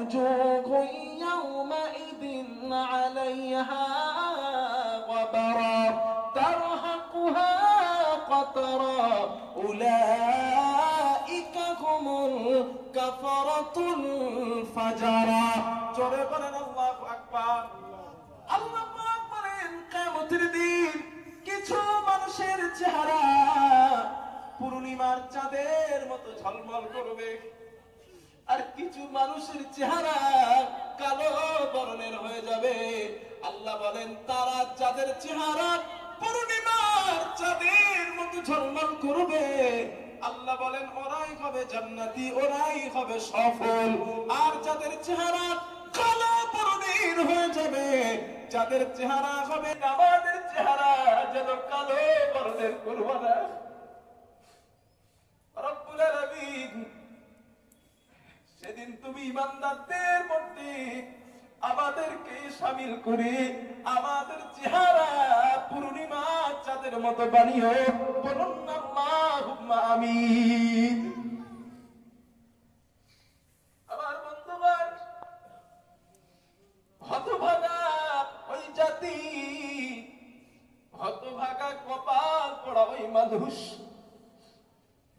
وجوه يومئذ عليها غبرا ترهقها قترا أولئك هم الكفرة الفجرا জোরে বলেন আল্লাহু আকবার। আল্লাহ পাক বলেন কিয়ামতের দিন কিছু মানুষের চেহারা পূর্ণিমার চাঁদের মতো ঝলমল করবে, আর কিছু মানুষের চেহারা কালো বর্ণের হয়ে যাবে। আল্লাহ বলেন তারা যাদের চেহারা পূর্ণিমার চাঁদের মতো ঝলমল করবে, আল্লাহ বলেন ওরাই হবে জান্নাতি, ওরাই হবে সফল। আর যাদের চেহারা কালো বর্ণের হয়ে যাবে, যাদের চেহারা হবে আমাদের চেহারা যেন কালো বর্ণের করবো না। রব্বুল আলামিন সেদিন তুমি ইমানদারদের মধ্যে আমাদেরকে শামিল করে আমাদের চেহারা পূর্ণিমা চাঁদের মতো বানিও, বলুন আল্লাহুম্মা আমিন। আমার বন্ধুগণ, হতভাগা ওই জাতি, হতভাগা কপাল পড়া ওই মানুষ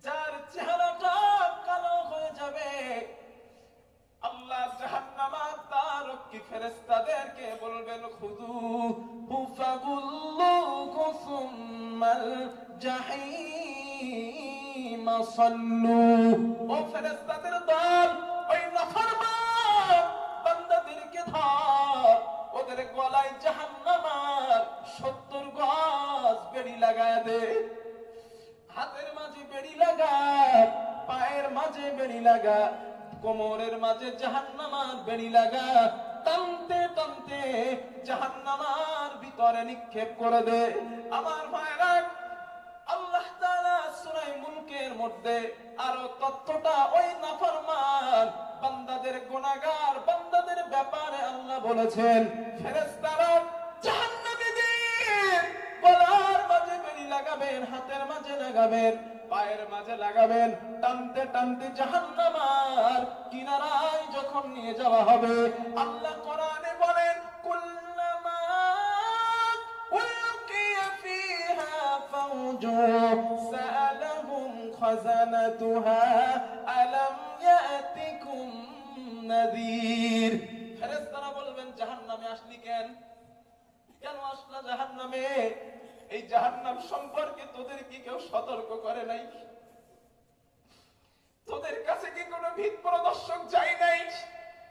যার চেহারাটা কালো হয়ে যাবে। আল্লাহ জাহান্নামের তারকি ফেরেশতাদেরকে বলবেন খুদু ফাগুল্লুহু সুম্মাল জাহিম সাল্লু। ও ফেরেশতাদের দল, ওই নাফরমান বান্দাদেরকে ধর, ওদের গলায় জাহান্নামের 70 গজ বেড়ি লাগায় দে। হাতের মাঝে বেড়ি লাগা, পায়ের মাঝে বেড়ি লাগা, কোমরের মাঝে জাহান্নামের বেড়ি লাগা, টানতে টানতে জাহান্নামের ভিতরে নিক্ষেপ করে দে। আমার ভাইরা, আল্লাহ তাআলা সূরা মুলকের মধ্যে আরো তথ্যটা ওই নাফরমান বান্দাদের, গুনাহগার বান্দাদের ব্যাপারে আল্লাহ বলেছেন, ফেরেশতারা জাহান্নামীদের গলার মাঝে বেড়ি লাগাবেন, হাতের মাঝে লাগাবেন, পায়ের মাঝে লাগাবেন, টানতে টানতে জাহান্নামের কিনারায় যখন নিয়ে যাওয়া হবে, আল্লাহ কোরআনে বলেন কুল্লামা উলকিয়া ফিহা ফাওজুন সাআলাহুম খাযানাতুহা আলাম ইয়াতিকুম নাযীর। ফেরেশতারা বলবেন জাহান্নামে আসলি কেন? কেন আসলা জাহান্নামে? এই জাহান্নাম সম্পর্কে তোদের কি কেউ সতর্ক করে নাই? তোদের কাছে কি কোনো ভিত প্রদর্শক যায় নাই?